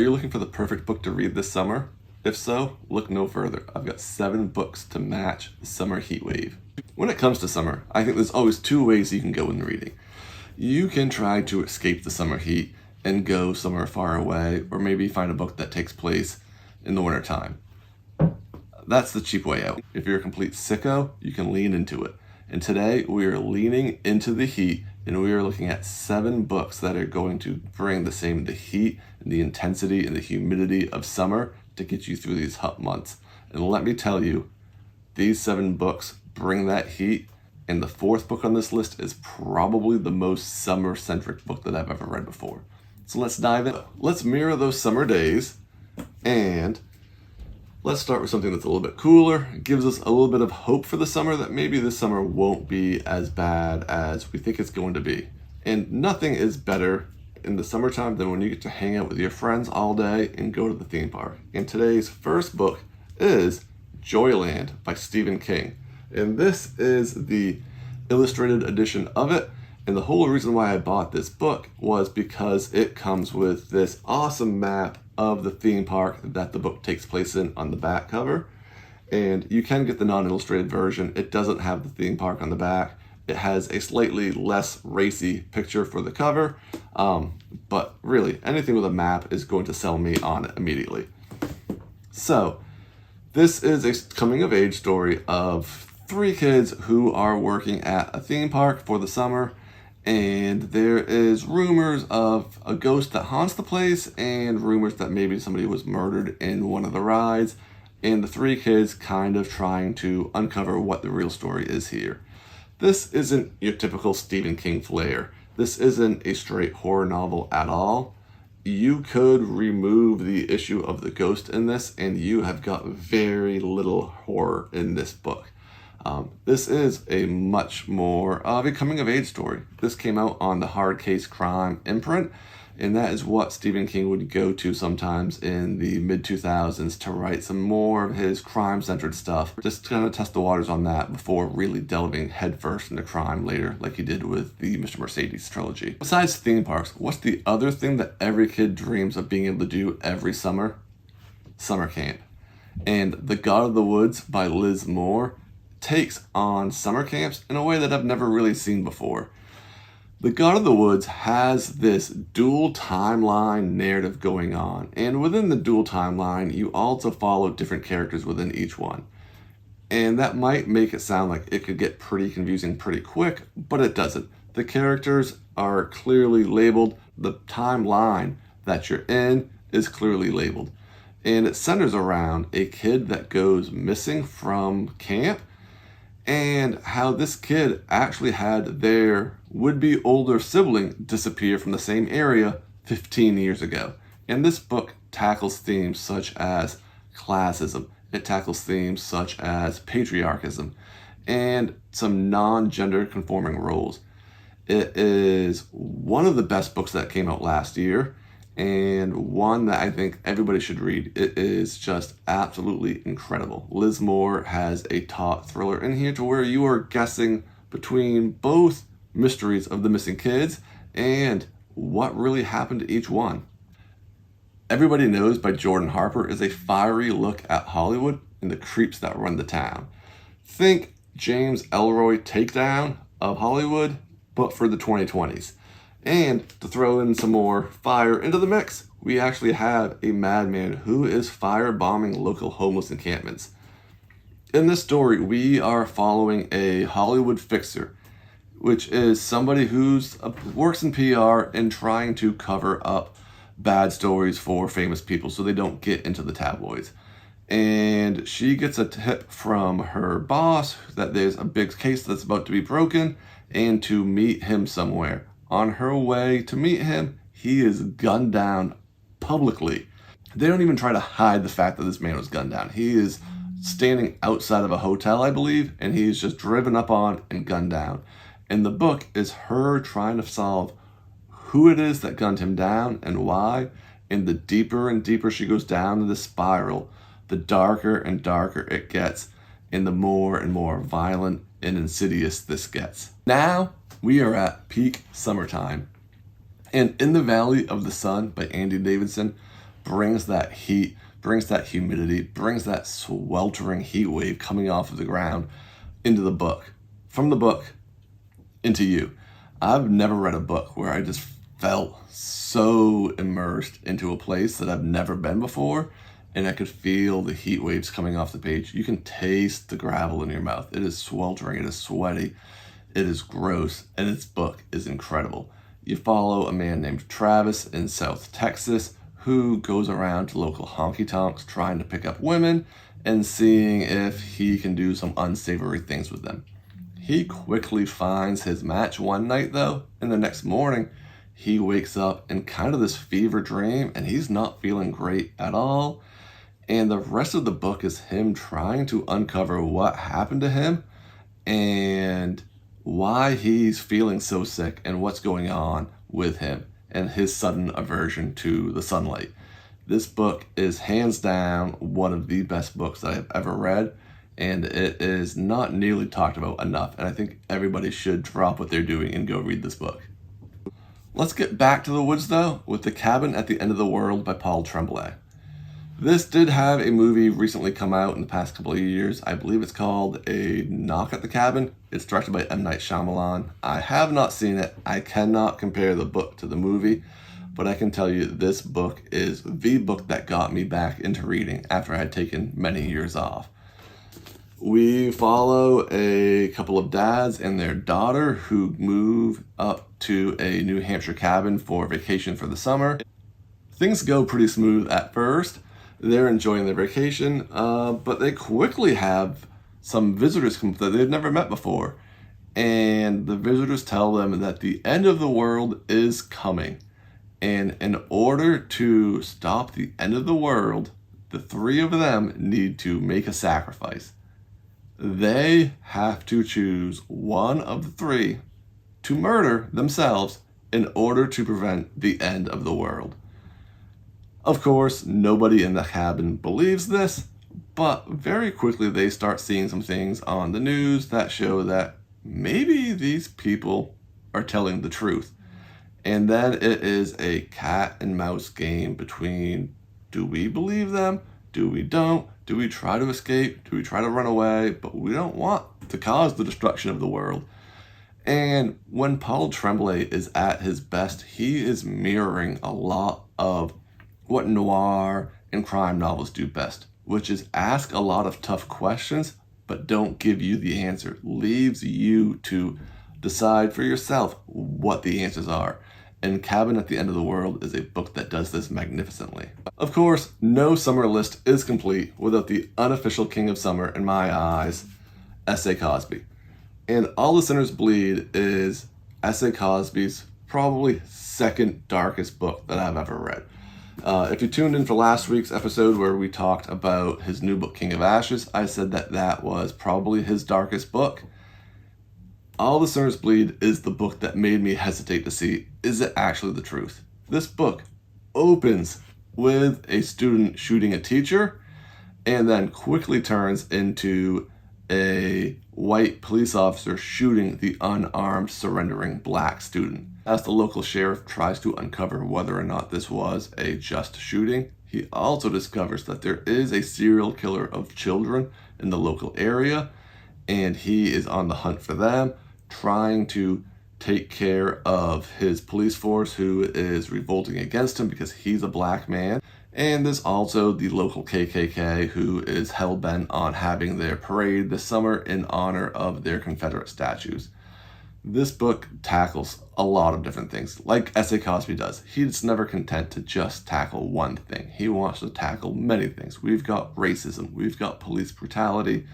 Are you looking for the perfect book to read this summer? If so, look no further. I've got 7 books to match the summer heat wave. When it comes to summer, I think there's always 2 ways you can go in reading. You can try to escape the summer heat and go somewhere far away, or maybe find a book that takes place in the winter time. That's the cheap way out. If you're a complete sicko, you can lean into it. And today we are leaning into the heat, and we are looking at 7 books that are going to bring the heat and the intensity and the humidity of summer to get you through these hot months. And let me tell you, these 7 books bring that heat, and the 4th book on this list is probably the most summer-centric book that I've ever read before. So let's dive in. Let's mirror those summer days, and let's start with something that's a little bit cooler. It gives us a little bit of hope for the summer that maybe this summer won't be as bad as we think it's going to be. And nothing is better in the summertime than when you get to hang out with your friends all day and go to the theme park. And today's first book is Joyland by Stephen King. And this is the illustrated edition of it. And the whole reason why I bought this book was because it comes with this awesome map of the theme park that the book takes place in on the back cover. And you can get the non-illustrated version. It doesn't have the theme park on the back. It has a slightly less racy picture for the cover. But really, anything with a map is going to sell me on it immediately. So, this is a coming-of-age story of 3 kids who are working at a theme park for the summer. And there is rumors of a ghost that haunts the place, and rumors that maybe somebody was murdered in one of the rides, and the 3 kids kind of trying to uncover what the real story is here. This isn't your typical Stephen King flair. This isn't a straight horror novel at all. You could remove the issue of the ghost in this, and you have got very little horror in this book. This is a much more of a coming-of-age story. This came out on the Hard Case Crime imprint, and that is what Stephen King would go to sometimes in the mid-2000s to write some more of his crime-centered stuff, just to kind of test the waters on that before really delving headfirst into crime later, like he did with the Mr. Mercedes trilogy. Besides theme parks, what's the other thing that every kid dreams of being able to do every summer? Summer camp. And The God of the Woods by Liz Moore takes on summer camps in a way that I've never really seen before. The God of the Woods has this dual timeline narrative going on, and within the dual timeline, you also follow different characters within each one. And that might make it sound like it could get pretty confusing pretty quick, but it doesn't. The characters are clearly labeled. The timeline that you're in is clearly labeled. And it centers around a kid that goes missing from camp, and how this kid actually had their would-be older sibling disappear from the same area 15 years ago. And this book tackles themes such as classism. It tackles themes such as patriarchism and some non-gender conforming roles. It is one of the best books that came out last year, and one that I think everybody should read. It is just absolutely incredible. Liz Moore has a taut thriller in here to where you are guessing between both mysteries of the missing kids and what really happened to each one. Everybody Knows by Jordan Harper is a fiery look at Hollywood and the creeps that run the town. Think James Ellroy takedown of Hollywood, but for the 2020s. And to throw in some more fire into the mix, we actually have a madman who is firebombing local homeless encampments. In this story, we are following a Hollywood fixer, which is somebody who works in PR and trying to cover up bad stories for famous people so they don't get into the tabloids. And she gets a tip from her boss that there's a big case that's about to be broken, and to meet him somewhere. On her way to meet him, he is gunned down publicly. They don't even try to hide the fact that this man was gunned down. He is standing outside of a hotel, I believe, and he is just driven up on and gunned down. And the book is her trying to solve who it is that gunned him down and why. And the deeper and deeper she goes down in the spiral, the darker and darker it gets, and the more and more violent and insidious this gets. Now, we are at peak summertime. And In the Valley of the Sun by Andy Davidson brings that heat, brings that humidity, brings that sweltering heat wave coming off of the ground into the book, from the book into you. I've never read a book where I just felt so immersed into a place that I've never been before, and I could feel the heat waves coming off the page. You can taste the gravel in your mouth. It is sweltering, it is sweaty, it is gross, and this book is incredible. You follow a man named Travis in South Texas who goes around to local honky-tonks trying to pick up women and seeing if he can do some unsavory things with them. He quickly finds his match one night though, and the next morning he wakes up in kind of this fever dream and he's not feeling great at all. And the rest of the book is him trying to uncover what happened to him and why he's feeling so sick and what's going on with him and his sudden aversion to the sunlight. This book is hands down one of the best books that I've ever read, and it is not nearly talked about enough, and I think everybody should drop what they're doing and go read this book. Let's get back to the woods though with The Cabin at the End of the World by Paul Tremblay. This did have a movie recently come out in the past couple of years. I believe it's called A Knock at the Cabin. It's directed by M. Night Shyamalan. I have not seen it. I cannot compare the book to the movie, but I can tell you this book is the book that got me back into reading after I had taken many years off. We follow a couple of dads and their daughter who move up to a New Hampshire cabin for vacation for the summer. Things go pretty smooth at first. They're enjoying their vacation, but they quickly have some visitors come that they've never met before. And the visitors tell them that the end of the world is coming. And in order to stop the end of the world, the three of them need to make a sacrifice. They have to choose one of the three to murder themselves in order to prevent the end of the world. Of course, nobody in the cabin believes this, but very quickly they start seeing some things on the news that show that maybe these people are telling the truth. And then it is a cat and mouse game between, do we believe them? Do we don't? Do we try to escape? Do we try to run away? But we don't want to cause the destruction of the world. And when Paul Tremblay is at his best, he is mirroring a lot of what noir and crime novels do best, which is ask a lot of tough questions, but don't give you the answer. Leaves you to decide for yourself what the answers are. And Cabin at the End of the World is a book that does this magnificently. Of course, no summer list is complete without the unofficial king of summer, in my eyes, S.A. Cosby. And All the Sinners Bleed is S.A. Cosby's probably second darkest book that I've ever read. If you tuned in for last week's episode where we talked about his new book, King of Ashes, I said that that was probably his darkest book. All the Sinners Bleed is the book that made me hesitate to see, is it actually the truth? This book opens with a student shooting a teacher and then quickly turns into a white police officer shooting the unarmed, surrendering black student. As the local sheriff tries to uncover whether or not this was a just shooting, he also discovers that there is a serial killer of children in the local area, and he is on the hunt for them, trying to take care of his police force who is revolting against him because he's a black man. And there's also the local KKK who is hell-bent on having their parade this summer in honor of their Confederate statues. This book tackles a lot of different things, like S.A. Cosby does. He's never content to just tackle one thing. He wants to tackle many things. We've got racism, we've got police brutality,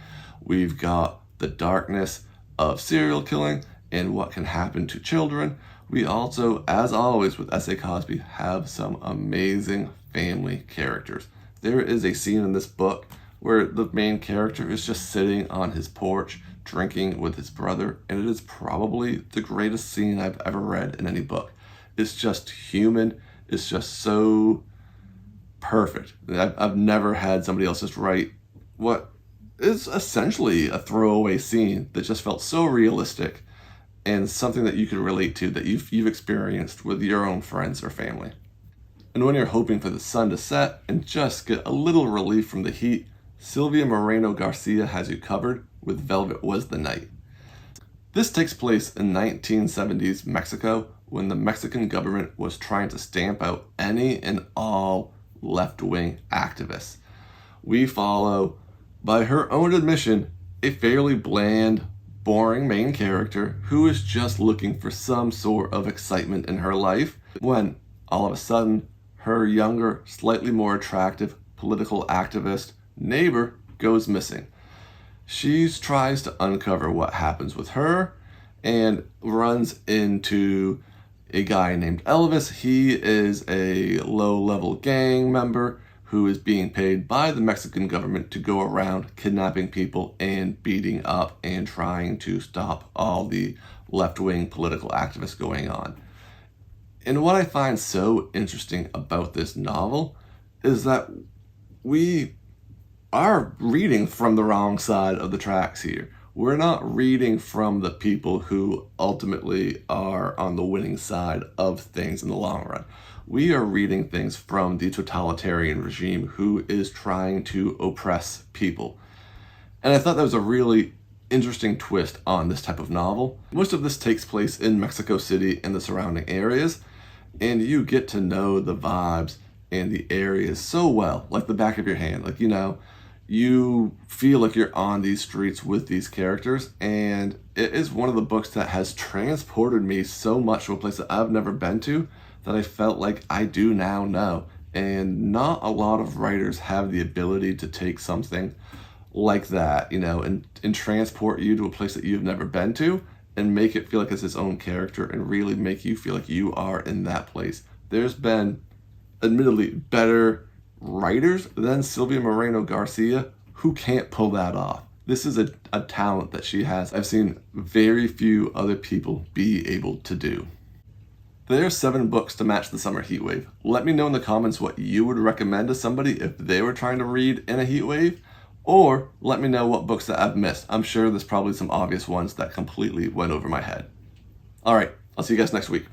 we've got the darkness of serial killing and what can happen to children. We also, as always with S.A. Cosby, have some amazing family characters. There is a scene in this book where the main character is just sitting on his porch drinking with his brother, and it is probably the greatest scene I've ever read in any book. It's just human. It's just so perfect. I've never had somebody else just write what is essentially a throwaway scene that just felt so realistic and something that you could relate to, that you've experienced with your own friends or family. And when you're hoping for the sun to set and just get a little relief from the heat, Silvia Moreno-Garcia has you covered with Velvet Was the Night. This takes place in 1970s Mexico when the Mexican government was trying to stamp out any and all left-wing activists. We follow, by her own admission, a fairly bland, boring main character who is just looking for some sort of excitement in her life when, all of a sudden, her younger, slightly more attractive political activist neighbor goes missing. She tries to uncover what happens with her and runs into a guy named Elvis. He is a low-level gang member who is being paid by the Mexican government to go around kidnapping people and beating up and trying to stop all the left-wing political activists going on. And what I find so interesting about this novel is that we are reading from the wrong side of the tracks here. We're not reading from the people who ultimately are on the winning side of things in the long run. We are reading things from the totalitarian regime who is trying to oppress people. And I thought that was a really interesting twist on this type of novel. Most of this takes place in Mexico City and the surrounding areas, and you get to know the vibes and the areas so well, like the back of your hand. Like, you feel like you're on these streets with these characters, and it is one of the books that has transported me so much to a place that I've never been to that I felt like I do now know. And not a lot of writers have the ability to take something like that, and transport you to a place that you've never been to and make it feel like it's its own character and really make you feel like you are in that place. There's been, admittedly, better writers than Silvia Moreno-Garcia who can't pull that off. This is a talent that she has. I've seen very few other people be able to do. There are 7 books to match the summer heat wave. Let me know in the comments what you would recommend to somebody if they were trying to read in a heat wave, or let me know what books that I've missed. I'm sure there's probably some obvious ones that completely went over my head. All right, I'll see you guys next week.